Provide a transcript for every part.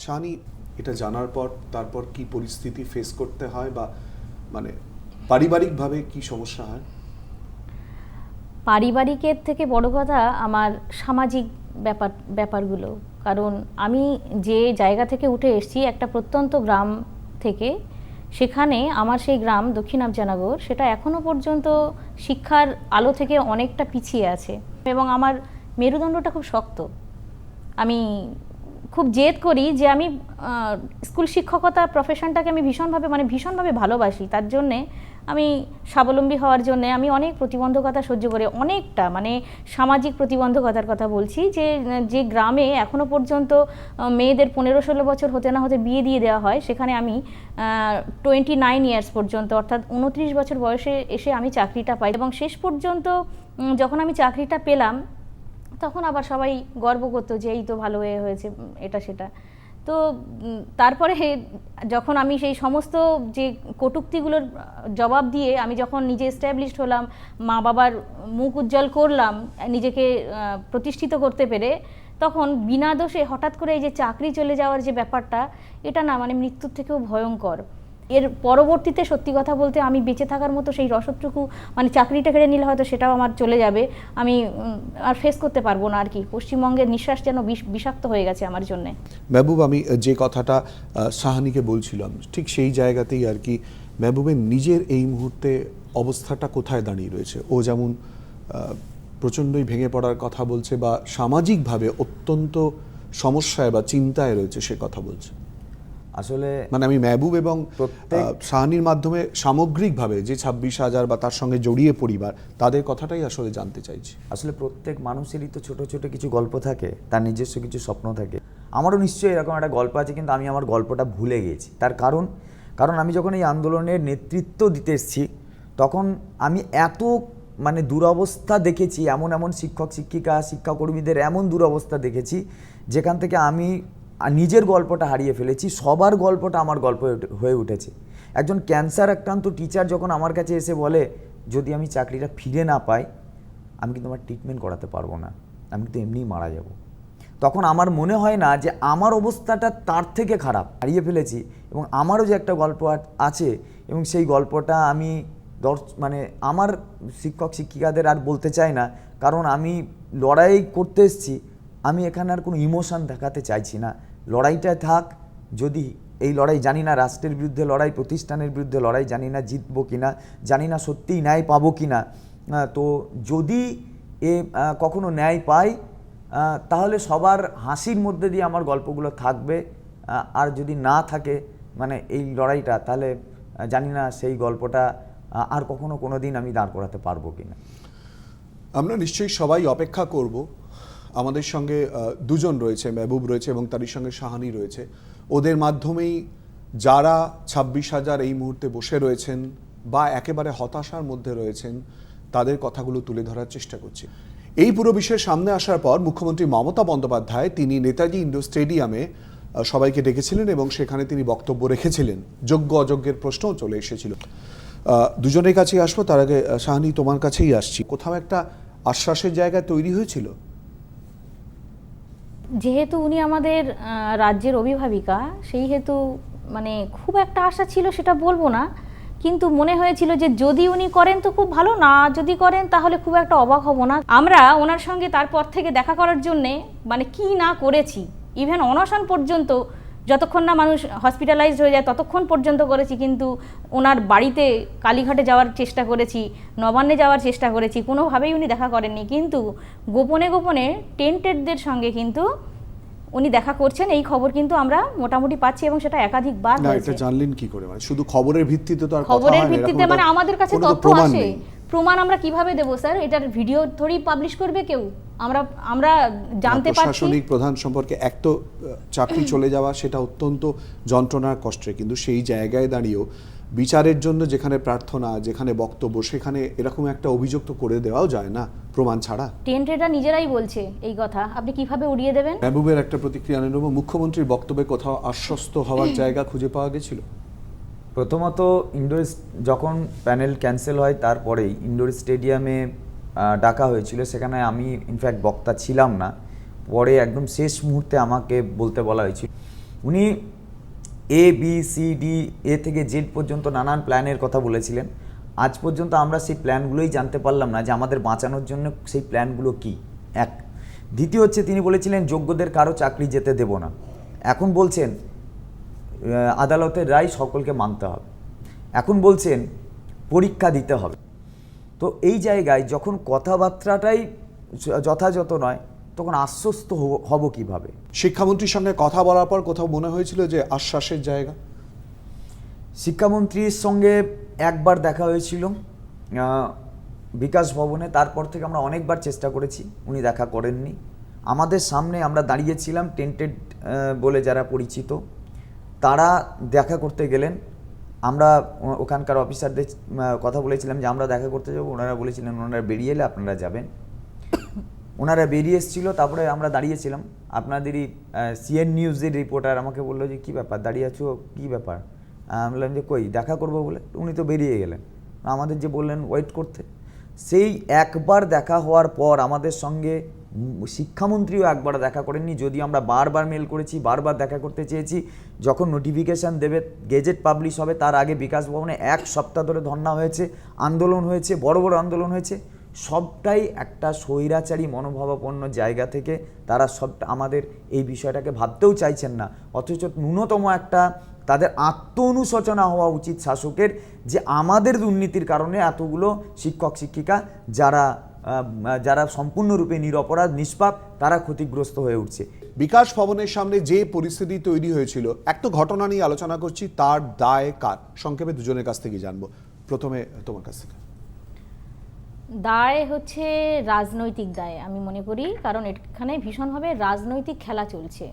শাহানি, এটা জানার পর তারপর কি পরিস্থিতি ফেস করতে হয়, বা মানে পারিবারিকভাবে কি সমস্যা হয়? পারিবারিকের থেকে বড় কথা আমার সামাজিক ব্যাপারগুলো। কারণ আমি যে জায়গা থেকে উঠে এসেছি, একটা প্রত্যন্ত গ্রাম থেকে, সেখানে আমার সেই গ্রাম দক্ষিণ আফজানগর, সেটা এখনও পর্যন্ত শিক্ষার আলো থেকে অনেকটা পিছিয়ে আছে। এবং আমার মেরুদণ্ডটা খুব শক্ত। আমি খুব জেদ করি যে আমি স্কুল শিক্ষকতা প্রফেশনটাকে আমি ভীষণভাবে ভালোবাসি। তার জন্যে আমি স্বাবলম্বী হওয়ার জন্যে আমি অনেক প্রতিবন্ধকতা সহ্য করে, অনেকটা সামাজিক প্রতিবন্ধকতার কথা বলছি, যে গ্রামে এখনও পর্যন্ত মেয়েদের 15-16 বছর হতে না হতে বিয়ে দিয়ে দেওয়া হয়, সেখানে আমি 29 ইয়ার্স পর্যন্ত, অর্থাৎ 29 বছর বয়সে এসে আমি চাকরিটা পাই। এবং শেষ পর্যন্ত যখন আমি চাকরিটা পেলাম, তখন আবার সবাই গর্ব করতো যে এই তো ভালো হয়েছে, এটা সেটা। তো তারপরে যখন আমি সেই সমস্ত যে কটূক্তিগুলোর জবাব দিয়ে আমি যখন নিজে এস্টাবলিশড হলাম, মা বাবার মুখ উজ্জ্বল করলাম, নিজেকে প্রতিষ্ঠিত করতে পেরে, তখন বিনা দোষে হঠাৎ করে এই যে চাকরি চলে যাওয়ার যে ব্যাপারটা, এটা না মৃত্যুর থেকেও ভয়ঙ্কর। এর পরবর্তীতে সত্যি কথা বলতে আমি বেঁচে থাকার মতো সেই রসদটুকু, চাকরিটা কেড়ে নিলে হয়তো সেটাও আমার চলে যাবে, আমি আর ফেস করতে পারবো না আর কি। পশ্চিমবঙ্গের নিঃশ্বাস যেন বিষাক্ত হয়ে গেছে আমার জন্যে। মেহবুব, আমি যে কথাটা শাহানিকে বলছিলাম ঠিক সেই জায়গাতেই আর কি। মেহবুবের নিজের এই মুহূর্তে অবস্থাটা কোথায় দাঁড়িয়ে রয়েছে? ও যেমন প্রচণ্ডই ভেঙে পড়ার কথা বলছে, বা সামাজিকভাবে অত্যন্ত সমস্যায় বা চিন্তায় রয়েছে সে কথা বলছে। আসলে আমি মেহবুব এবং শাহানির মাধ্যমে সামগ্রিকভাবে যে 26,000 বা তার সঙ্গে জড়িয়ে পরিবার, তাদের কথাটাই আসলে জানতে চাইছি। আসলে প্রত্যেক মানুষেরই তো ছোট ছোট কিছু গল্প থাকে, তার নিজস্ব কিছু স্বপ্ন থাকে। আমারও নিশ্চয়ই এরকম একটা গল্প আছে, কিন্তু আমি আমার গল্পটা ভুলে গেছি। তার কারণ আমি যখন এই আন্দোলনের নেতৃত্ব দিতে এসেছি, তখন আমি এত দুরবস্থা দেখেছি, এমন শিক্ষক শিক্ষিকা শিক্ষাকর্মীদের এমন দুরবস্থা দেখেছি, যেখান থেকে আমি নিজের গল্পটা হারিয়ে ফেলেছি। সবার গল্পটা আমার গল্প হয়ে উঠেছে। একজন ক্যান্সার আক্রান্ত টিচার যখন আমার কাছে এসে বলে, যদি আমি চাকরিটা ফিরে না পাই, আমি কিন্তু আমার ট্রিটমেন্ট করাতে পারবো না, আমি কিন্তু এমনিই মারা যাব। তখন আমার মনে হয় না যে আমার অবস্থাটা তার থেকে খারাপ, হারিয়ে ফেলেছি, এবং আমারও যে একটা গল্প আছে, এবং সেই গল্পটা আমি আমার শিক্ষক শিক্ষিকাদের আর বলতে চাই না, কারণ আমি লড়াই করতে এসেছি। আমি এখানে আর কোনো ইমোশন দেখাতে চাইছি না। লড়াইটা থাক, যদি এই লড়াই, জানি না রাষ্ট্রের বিরুদ্ধে লড়াই, প্রতিষ্ঠানের বিরুদ্ধে লড়াই, জানি না জিতবো কিনা, জানি না সত্যিই ন্যায় পাবো কিনা। তো যদি কখনো ন্যায় পাই, তাহলে সবার হাসির মধ্যে দিয়ে আমার গল্পগুলো থাকবে। আর যদি না থাকে এই লড়াইটা, তাহলে জানি না সেই গল্পটা আর কখনো কোনো দিন আমি দাঁড় করাতে পারবো কিনা। আমরা নিশ্চয়ই সবাই অপেক্ষা করব। আমাদের সঙ্গে দুজন রয়েছে, মেহবুব রয়েছে এবং তারই সঙ্গে শাহানি রয়েছে। ওদের মাধ্যমেই যারা 26,000 এই মুহূর্তে বসে রয়েছেন বা একেবারে হতাশার মধ্যে রয়েছেন, তাদের কথাগুলো তুলে ধরার চেষ্টা করছি। এই পুরো বিষয়ের সামনে আসার পর মুখ্যমন্ত্রী মমতা বন্দ্যোপাধ্যায় তিনি নেতাজি ইন্ডোর স্টেডিয়ামে সবাইকে ডেকেছিলেন এবং সেখানে তিনি বক্তব্য রেখেছিলেন। যোগ্য অযোগ্যের প্রশ্নও চলে এসেছিল। দুজনের কাছেই আসবো, তার আগে শাহানি তোমার কাছেই আসছি। কোথাও একটা আশ্বাসের জায়গা তৈরি হয়েছিল? যেহেতু উনি আমাদের রাজ্যের অভিভাবিকা, সেই হেতু খুব একটা আশা ছিল সেটা বলবো না, কিন্তু মনে হয়েছিল যে যদি উনি করেন তো খুব ভালো, না যদি করেন তাহলে খুব একটা অবাক হব না। আমরা ওনার সঙ্গে তারপর থেকে দেখা করার জন্যে কি না করেছি, ইভেন অনশন পর্যন্ত, যতক্ষণ না মানুষ হসপিটালাইজড হয়ে যায় ততক্ষণ পর্যন্ত করেছি। কিন্তু ওনার বাড়িতে কালীঘাটে যাওয়ার চেষ্টা করেছি, নবান্নে যাওয়ার চেষ্টা করেছি, কোনোভাবেই উনি দেখা করেননি। কিন্তু গোপনে গোপনে টেন্টেডদের সঙ্গে কিন্তু উনি দেখা করছেন, এই খবর কিন্তু আমরা মোটামুটি পাচ্ছি, এবং সেটা একাধিকবার হয়েছে। এটা জানলেন কি করে? শুধু খবরের ভিত্তিতে তো আর কথা হয় না। খবরের ভিত্তিতে আমাদের কাছে তথ্য আসে, প্রমাণ আমরা কিভাবে দেব স্যার? এটার ভিডিও থোড়ি পাবলিশ করবে কেউ? আমরা জানতে পারছি। প্রশাসনিক প্রধান সম্পর্কে এক তো চাকরি চলে যাওয়া, সেটা অত্যন্ত যন্ত্রণার কষ্টের, কিন্তু সেই জায়গায় দাঁড়িয়েও বিচারের জন্য যেখানে প্রার্থনা, যেখানে বক্তব্য, সেখানে এরকম একটা অভিযোগ তো করে দেওয়াও যায় না প্রমাণ ছাড়া। টেন্টেডরা নিজেরাই বলছে এই কথা, আপনি কিভাবে উড়িয়ে দেবেন? মেহবুবের একটা প্রতিক্রিয়া নেব। মুখ্যমন্ত্রীর বক্তব্যে কোথাও আশ্বস্ত হওয়ার জায়গা খুঁজে পাওয়া গেছিল? প্রথমত যখন প্যানেল ক্যান্সেল হয়, তারপরেই ইনডোর স্টেডিয়ামে ডাকা হয়েছিল, সেখানে আমি ইনফ্যাক্ট বক্তা ছিলাম না। পরে একদম শেষ মুহূর্তে আমাকে বলতে বলা হয়েছিল। উনি ABCD থেকে জেড পর্যন্ত নানান প্ল্যানের কথা বলেছিলেন। আজ পর্যন্ত আমরা সেই প্ল্যানগুলোই জানতে পারলাম না যে আমাদের বাঁচানোর জন্য সেই প্ল্যানগুলো কি। এক, দ্বিতীয় হচ্ছে তিনি বলেছিলেন যোগ্যদের কারো চাকরি যেতে দেব না। এখন বলছেন আদালতের রায় সকলকে মানতে হবে। এখন বলছেন পরীক্ষা দিতে হবে। তো এই জায়গায় যখন কথাবার্তাটাই যথাযথ নয়, তখন আশ্বস্ত হব কিভাবে? শিক্ষামন্ত্রীর সঙ্গে কথা বলার পর কোথাও মনে হয়েছিল যে আশ্বাসের জায়গা? শিক্ষামন্ত্রীর সঙ্গে একবার দেখা হয়েছিল বিকাশ ভবনে, তারপর থেকে আমরা অনেকবার চেষ্টা করেছি, উনি দেখা করেননি। আমাদের সামনে আমরা দাঁড়িয়েছিলাম, টেন্টেড বলে যারা পরিচিত, তারা দেখা করতে গেলেন। আমরা ওখানকার অফিসারদের কথা বলেছিলাম যে আমরা দেখা করতে যাবো, ওনারা বলেছিলেন ওনারা বেরিয়ে এলে আপনারা যাবেন। ওনারা বেরিয়ে এসেছিলো, তারপরে আমরা দাঁড়িয়েছিলাম। আপনাদেরই CN নিউজের রিপোর্টার আমাকে বললো যে কী ব্যাপার দাঁড়িয়ে আছো, কী ব্যাপার? আমি বললাম যে কই দেখা করবো বলে, উনি তো বেরিয়ে গেলেন। আমাদের যে বললেন ওয়েট করতে, সেই একবার দেখা হওয়ার পর আমাদের সঙ্গে শিক্ষামন্ত্রীও একবার দেখা করেননি, যদিও আমরা বারবার মেল করেছি, বারবার দেখা করতে চেয়েছি। যখন নোটিফিকেশান দেবে, গেজেট পাবলিশ হবে, তার আগে বিকাশ ভবনে 1 সপ্তাহ ধরে ধর্ণা হয়েছে, আন্দোলন হয়েছে, বড় বড় আন্দোলন হয়েছে। সবটাই একটা স্বৈরাচারী মনোভাবাপন্ন জায়গা থেকে তারা সবটা আমাদের এই বিষয়টাকে ভাবতেও চাইছেন না। অথচ ন্যূনতম একটা তাদের আত্ম-অনুশোচনা হওয়া উচিত শাসকের, যে আমাদের দুর্নীতির কারণে এতগুলো শিক্ষক শিক্ষিকা যারা সম্পূর্ণরূপে নিরপরাধ নিষ্পাপ, তারা ক্ষতিগ্রস্ত হয়ে উঠছে। বিকাশ ভবনের সামনে যে পরিস্থিতি তৈরি হয়েছিল, একটা ঘটনা নিয়ে আলোচনা করছি, তার দায় কার? সংক্ষেপে দুজনের কাছ থেকে জানবো। প্রথমে তোমার কাছ থেকে। দায় হচ্ছে রাজনৈতিক দায় আমি মনে করি, কারণ এখানে ভীষণভাবে রাজনৈতিক খেলা চলছে।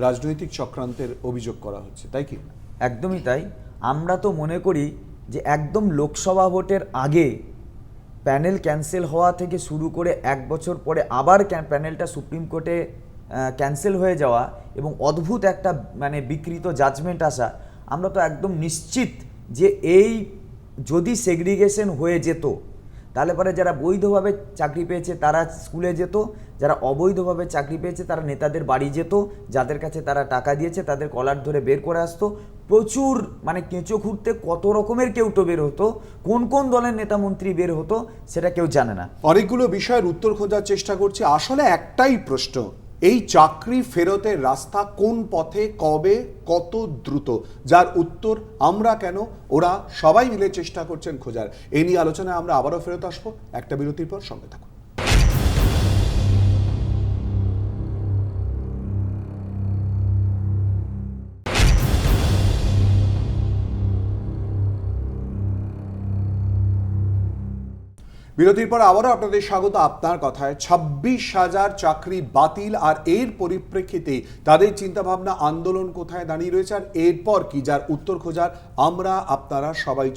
রাজনৈতিক চক্রান্তের অভিযোগ করা হচ্ছে, তাই কি? একদমই তাই। আমরা তো মনে করি যে একদম লোকসভা ভোটের আগে প্যানেল ক্যান্সেল হওয়া থেকে শুরু করে 1 বছর পরে আবার প্যানেলটা সুপ্রিম কোর্টে ক্যান্সেল হয়ে যাওয়া এবং অদ্ভুত একটা বিকৃত জাজমেন্ট আসা, আমরা তো একদম নিশ্চিত যে এই যদি সেগ্রিগেশন হয়ে যেত, তাহলে পরে যারা বৈধভাবে চাকরি পেয়েছে তারা স্কুলে যেত, যারা অবৈধভাবে চাকরি পেয়েছে তারা নেতাদের বাড়ি যেত, যাদের কাছে তারা টাকা দিয়েছে তাদের কলার ধরে বের করে আসতো। প্রচুর কেঁচো খুঁড়তে কত রকমের কেউটো বের হতো, কোন কোন দলের নেতা মন্ত্রী বের হতো সেটা কেউ জানে না। অনেকগুলো বিষয়ের উত্তর খোঁজার চেষ্টা করছি। আসলে একটাই প্রশ্ন, এই চাকরি ফেরতের রাস্তা কোন পথে, কবে, কত দ্রুত, যার উত্তর আমরা কেন, ওরা সবাই মিলে চেষ্টা করছেন খোঁজার। এই নিয়ে আলোচনায় আমরা আবারও ফেরত আসবো একটা বিরতির পর। সঙ্গে থাকুন। বিরতির পর আবারও আপনাদের স্বাগত। আপনার কথায় 26,000 চাকরি বাতিল, আর এর পরিপ্রেক্ষিতে তাদের চিন্তাভাবনা, আন্দোলন কোথায় দাঁড়িয়ে রয়েছে, আর এরপর কি, যার উত্তর খোঁজার আমরা আপনারা সবাই